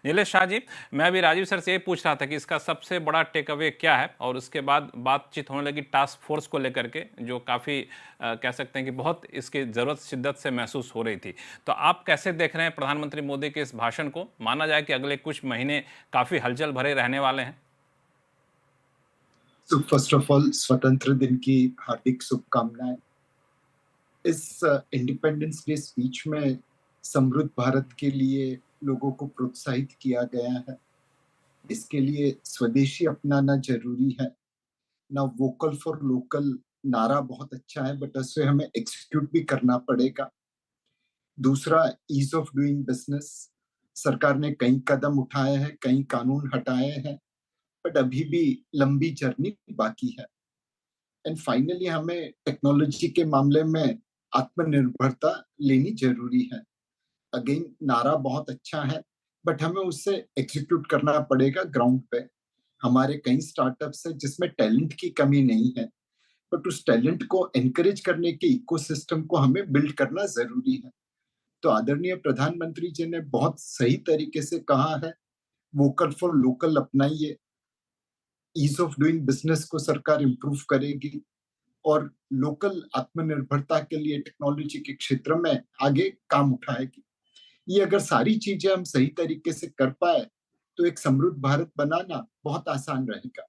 नीलेश शाह जी, मैं अभी राजीव सर से ये पूछ रहा था कि इसका सबसे बड़ा टेक अवे क्या है, और उसके बाद बातचीत होने लगी टास्क फोर्स को लेकर के, जो काफ़ी कह सकते हैं कि बहुत इसकी ज़रूरत शिद्दत से महसूस हो रही थी। तो आप कैसे देख रहे हैं प्रधानमंत्री मोदी के इस भाषण को? माना जाए कि अगले कुछ महीने काफ़ी हलचल भरे रहने वाले हैं। तो फर्स्ट ऑफ ऑल स्वतंत्र दिन की हार्दिक शुभकामनाएं। इस इंडिपेंडेंस डे स्पीच में समृद्ध भारत के लिए लोगों को प्रोत्साहित किया गया है। इसके लिए स्वदेशी अपनाना जरूरी है ना। वोकल फॉर लोकल नारा बहुत अच्छा है, बट उसे हमें एग्जीक्यूट भी करना पड़ेगा। दूसरा, ईज ऑफ डूइंग बिजनेस। सरकार ने कई कदम उठाए हैं, कई कानून हटाए हैं, बट अभी भी लंबी जर्नी बाकी है। एंड फाइनली हमें टेक्नोलॉजी के मामले में आत्मनिर्भरता लेनी जरूरी है। अगेन, नारा बहुत अच्छा है, बट हमें उससे एग्जीक्यूट करना पड़ेगा ग्राउंड पे। हमारे कई स्टार्टअप्स है जिसमें टैलेंट की कमी नहीं है, बट उस टैलेंट को एनकरेज करने के इकोसिस्टम को हमें बिल्ड करना जरूरी है। तो आदरणीय प्रधानमंत्री जी ने बहुत सही तरीके से कहा है, वोकल फॉर लोकल अपनाइए। ईज ऑफ डूइंग बिजनेस को सरकार इंप्रूव करेगी और लोकल आत्मनिर्भरता के लिए टेक्नोलॉजी के क्षेत्र में आगे काम उठाएगी। ये अगर सारी चीजें हम सही तरीके से कर पाए तो एक समृद्ध भारत बनाना बहुत आसान रहेगा।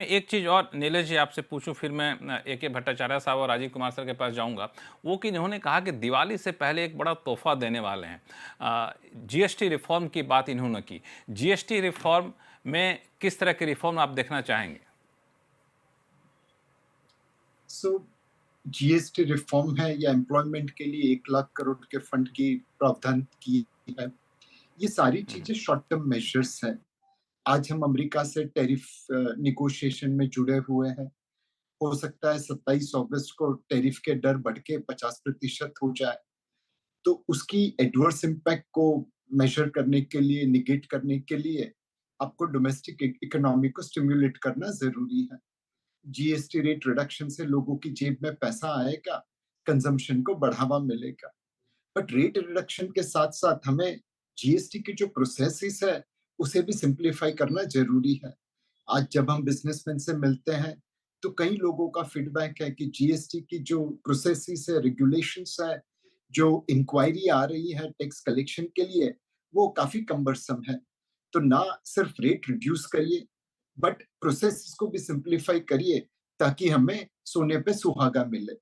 एक चीज़ और नीलेश जी आपसे पूछूं, फिर मैं ए.के. भट्टाचार्य साहब और राजीव कुमार सर के पास जाऊंगा। वो कि इन्होंने कहा कि दिवाली से पहले एक बड़ा तोहफा देने वाले हैं। जीएसटी रिफॉर्म की बात इन्होंने की। जीएसटी रिफॉर्म में किस तरह की रिफॉर्म आप देखना चाहेंगे? सो जीएसटी रिफॉर्म है या एम्प्लॉयमेंट के लिए 1 लाख करोड़ के फंड की प्रावधान की है, ये सारी चीजें शॉर्ट टर्म मेजर्स हैं। आज हम अमेरिका से टैरिफ निगोशिएशन में जुड़े हुए हैं। हो सकता है 27 अगस्त को टैरिफ के दर बढ़ के 50% हो जाए, तो उसकी एडवर्स इम्पैक्ट को मेजर करने के लिए, निगेट करने के लिए आपको डोमेस्टिक इकोनॉमी को स्टिम्युलेट करना जरूरी है। जीएसटी रेट रिडक्शन से लोगों की जेब में पैसा आएगा, कंजम्पशन को बढ़ावा मिलेगा। बट रेट रिडक्शन के साथ साथ हमें जीएसटी की जो प्रोसेसेस है उसे भी सिंप्लीफाई करना जरूरी है। आज जब हम बिजनेसमैन से मिलते हैं तो कई लोगों का फीडबैक है कि जीएसटी की जो प्रोसेसेस है, रेगुलेशंस है, जो इंक्वायरी आ रही है टैक्स कलेक्शन के लिए, वो काफी कम्बरसम है। तो ना सिर्फ रेट रिड्यूस करिए, बट प्रोसेस को भी सिंप्लीफाई करिए ताकि हमें सोने पे सुहागा मिले।